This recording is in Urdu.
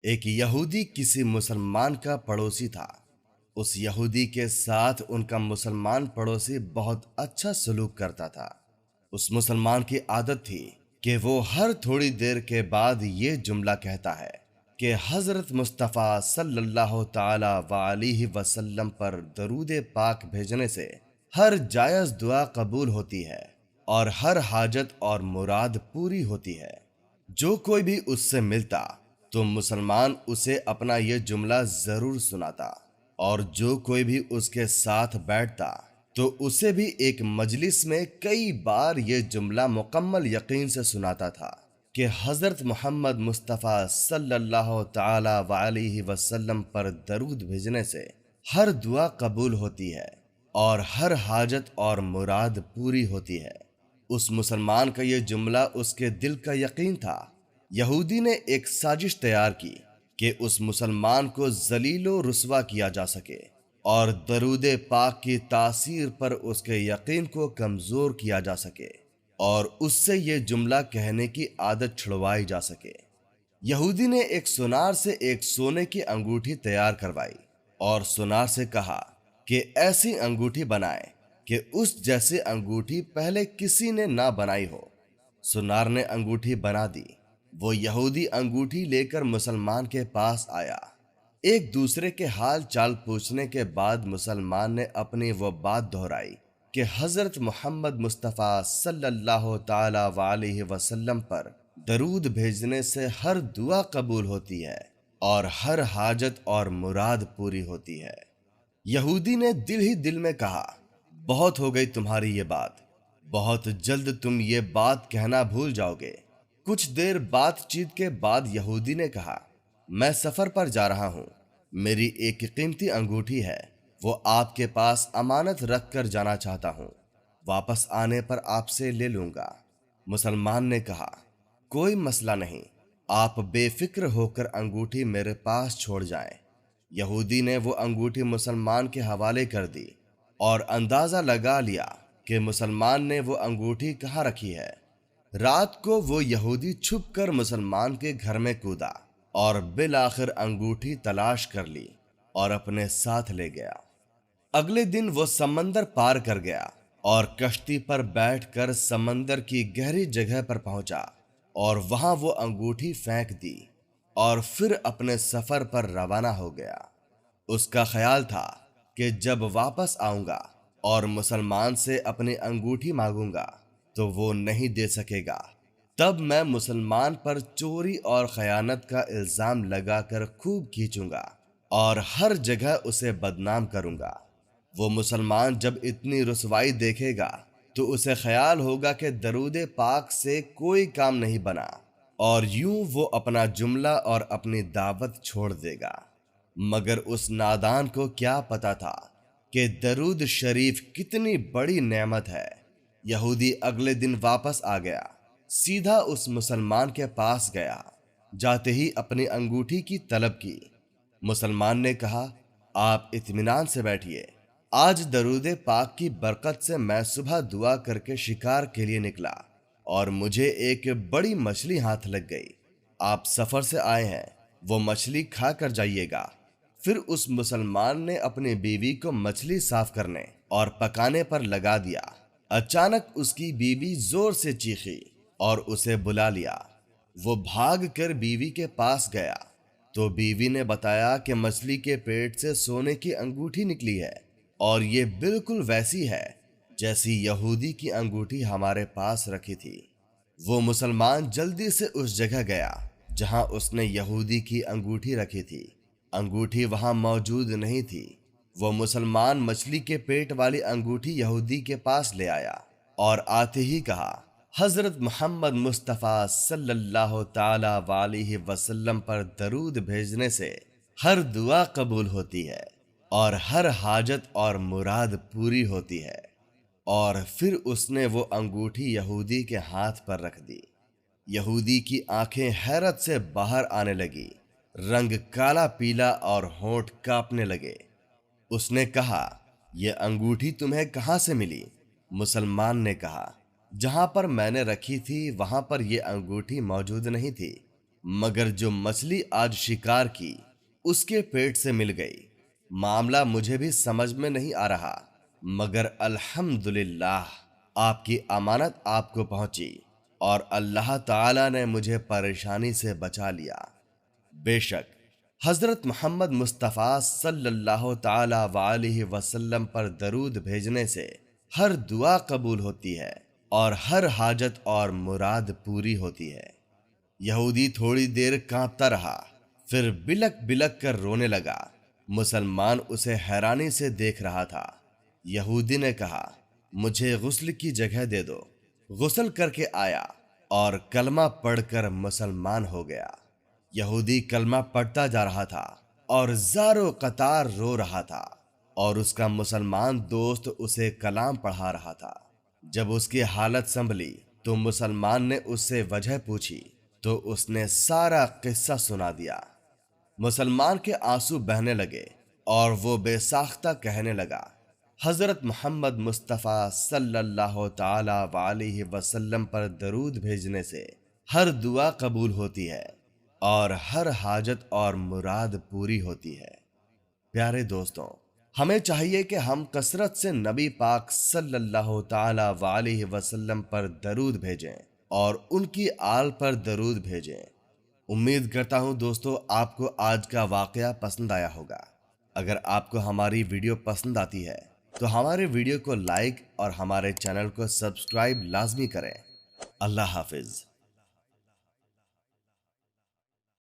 ایک یہودی کسی مسلمان کا پڑوسی تھا۔ اس یہودی کے ساتھ ان کا مسلمان پڑوسی بہت اچھا سلوک کرتا تھا۔ اس مسلمان کی عادت تھی کہ وہ ہر تھوڑی دیر کے بعد یہ جملہ کہتا ہے کہ حضرت مصطفیٰ صلی اللہ تعالی وآلہ وسلم پر درود پاک بھیجنے سے ہر جائز دعا قبول ہوتی ہے اور ہر حاجت اور مراد پوری ہوتی ہے۔ جو کوئی بھی اس سے ملتا تو مسلمان اسے اپنا یہ جملہ ضرور سناتا، اور جو کوئی بھی اس کے ساتھ بیٹھتا تو اسے بھی ایک مجلس میں کئی بار یہ جملہ مکمل یقین سے سناتا تھا کہ حضرت محمد مصطفیٰ صلی اللہ تعالی وآلہ وسلم پر درود بھیجنے سے ہر دعا قبول ہوتی ہے اور ہر حاجت اور مراد پوری ہوتی ہے۔ اس مسلمان کا یہ جملہ اس کے دل کا یقین تھا۔ یہودی نے ایک سازش تیار کی کہ اس مسلمان کو ذلیل و رسوا کیا جا سکے اور درود پاک کی تاثیر پر اس کے یقین کو کمزور کیا جا سکے اور اس سے یہ جملہ کہنے کی عادت چھڑوائی جا سکے۔ یہودی نے ایک سونار سے ایک سونے کی انگوٹھی تیار کروائی اور سونار سے کہا کہ ایسی انگوٹھی بنائے کہ اس جیسی انگوٹھی پہلے کسی نے نہ بنائی ہو۔ سونار نے انگوٹھی بنا دی۔ وہ یہودی انگوٹھی لے کر مسلمان کے پاس آیا۔ ایک دوسرے کے حال چال پوچھنے کے بعد مسلمان نے اپنی وہ بات دہرائی کہ حضرت محمد مصطفیٰ صلی اللہ تعالی وآلہ وسلم پر درود بھیجنے سے ہر دعا قبول ہوتی ہے اور ہر حاجت اور مراد پوری ہوتی ہے۔ یہودی نے دل ہی دل میں کہا، بہت ہو گئی تمہاری یہ بات، بہت جلد تم یہ بات کہنا بھول جاؤ گے۔ کچھ دیر بات چیت کے بعد یہودی نے کہا، میں سفر پر جا رہا ہوں، میری ایک قیمتی انگوٹھی ہے، وہ آپ کے پاس امانت رکھ کر جانا چاہتا ہوں، واپس آنے پر آپ سے لے لوں گا۔ مسلمان نے کہا، کوئی مسئلہ نہیں، آپ بے فکر ہو کر انگوٹھی میرے پاس چھوڑ جائیں۔ یہودی نے وہ انگوٹھی مسلمان کے حوالے کر دی اور اندازہ لگا لیا کہ مسلمان نے وہ انگوٹھی کہاں رکھی ہے۔ رات کو وہ یہودی چھپ کر مسلمان کے گھر میں کودا اور بالآخر انگوٹھی تلاش کر لی اور اپنے ساتھ لے گیا۔ اگلے دن وہ سمندر پار کر گیا اور کشتی پر بیٹھ کر سمندر کی گہری جگہ پر پہنچا اور وہاں وہ انگوٹھی پھینک دی اور پھر اپنے سفر پر روانہ ہو گیا۔ اس کا خیال تھا کہ جب واپس آؤں گا اور مسلمان سے اپنی انگوٹھی مانگوں گا تو وہ نہیں دے سکے گا، تب میں مسلمان پر چوری اور خیانت کا الزام لگا کر خوب کھینچوں گا اور ہر جگہ اسے بدنام کروں گا۔ وہ مسلمان جب اتنی رسوائی دیکھے گا تو اسے خیال ہوگا کہ درود پاک سے کوئی کام نہیں بنا، اور یوں وہ اپنا جملہ اور اپنی دعوت چھوڑ دے گا۔ مگر اس نادان کو کیا پتا تھا کہ درود شریف کتنی بڑی نعمت ہے۔ یہودی اگلے دن واپس آ گیا، سیدھا اس مسلمان کے پاس گیا، جاتے ہی اپنی انگوٹھی کی طلب کی۔ مسلمان نے کہا، آپ اطمینان سے بیٹھیے، آج درود پاک کی برکت سے میں صبح دعا کر کے شکار کے لیے نکلا اور مجھے ایک بڑی مچھلی ہاتھ لگ گئی۔ آپ سفر سے آئے ہیں، وہ مچھلی کھا کر جائیے گا۔ پھر اس مسلمان نے اپنی بیوی کو مچھلی صاف کرنے اور پکانے پر لگا دیا۔ اچانک اس کی بیوی زور سے چیخی اور اسے بلا لیا۔ وہ بھاگ کر بیوی کے پاس گیا تو بیوی نے بتایا کہ مچھلی کے پیٹ سے سونے کی انگوٹھی نکلی ہے اور یہ بالکل ویسی ہے جیسی یہودی کی انگوٹھی ہمارے پاس رکھی تھی۔ وہ مسلمان جلدی سے اس جگہ گیا جہاں اس نے یہودی کی انگوٹھی رکھی تھی۔ انگوٹھی وہاں موجود نہیں تھی۔ وہ مسلمان مچھلی کے پیٹ والی انگوٹھی یہودی کے پاس لے آیا اور آتے ہی کہا، حضرت محمد مصطفیٰ صلی اللہ تعالی وآلہ وسلم پر درود بھیجنے سے ہر دعا قبول ہوتی ہے اور ہر حاجت اور مراد پوری ہوتی ہے۔ اور پھر اس نے وہ انگوٹھی یہودی کے ہاتھ پر رکھ دی۔ یہودی کی آنکھیں حیرت سے باہر آنے لگی، رنگ کالا پیلا اور ہونٹ کانپنے لگے۔ اس نے کہا، یہ انگوٹھی تمہیں کہاں سے ملی؟ مسلمان نے کہا، جہاں پر میں نے رکھی تھی وہاں پر یہ انگوٹھی موجود نہیں تھی، مگر جو مچھلی آج شکار کی اس کے پیٹ سے مل گئی۔ معاملہ مجھے بھی سمجھ میں نہیں آ رہا، مگر الحمدللہ آپ کی امانت آپ کو پہنچی اور اللہ تعالی نے مجھے پریشانی سے بچا لیا۔ بے شک حضرت محمد مصطفیٰ صلی اللہ تعالی وآلہ وسلم پر درود بھیجنے سے ہر دعا قبول ہوتی ہے اور ہر حاجت اور مراد پوری ہوتی ہے۔ یہودی تھوڑی دیر کانپتا رہا، پھر بلک بلک کر رونے لگا۔ مسلمان اسے حیرانی سے دیکھ رہا تھا۔ یہودی نے کہا، مجھے غسل کی جگہ دے دو۔ غسل کر کے آیا اور کلمہ پڑھ کر مسلمان ہو گیا۔ یہودی کلمہ پڑھتا جا رہا تھا اور زارو قطار رو رہا تھا، اور اس کا مسلمان دوست اسے کلام پڑھا رہا تھا۔ جب اس کی حالت سنبھلی تو مسلمان نے اس سے وجہ پوچھی تو اس نے سارا قصہ سنا دیا۔ مسلمان کے آنسو بہنے لگے اور وہ بے ساختہ کہنے لگا، حضرت محمد مصطفیٰ صلی اللہ تعالی وآلہ وسلم پر درود بھیجنے سے ہر دعا قبول ہوتی ہے اور ہر حاجت اور مراد پوری ہوتی ہے۔ پیارے دوستوں، ہمیں چاہیے کہ ہم کثرت سے نبی پاک صلی اللہ تعالی وآلہ وسلم پر درود بھیجیں اور ان کی آل پر درود بھیجیں۔ امید کرتا ہوں دوستو آپ کو آج کا واقعہ پسند آیا ہوگا۔ اگر آپ کو ہماری ویڈیو پسند آتی ہے تو ہمارے ویڈیو کو لائک اور ہمارے چینل کو سبسکرائب لازمی کریں۔ اللہ حافظ۔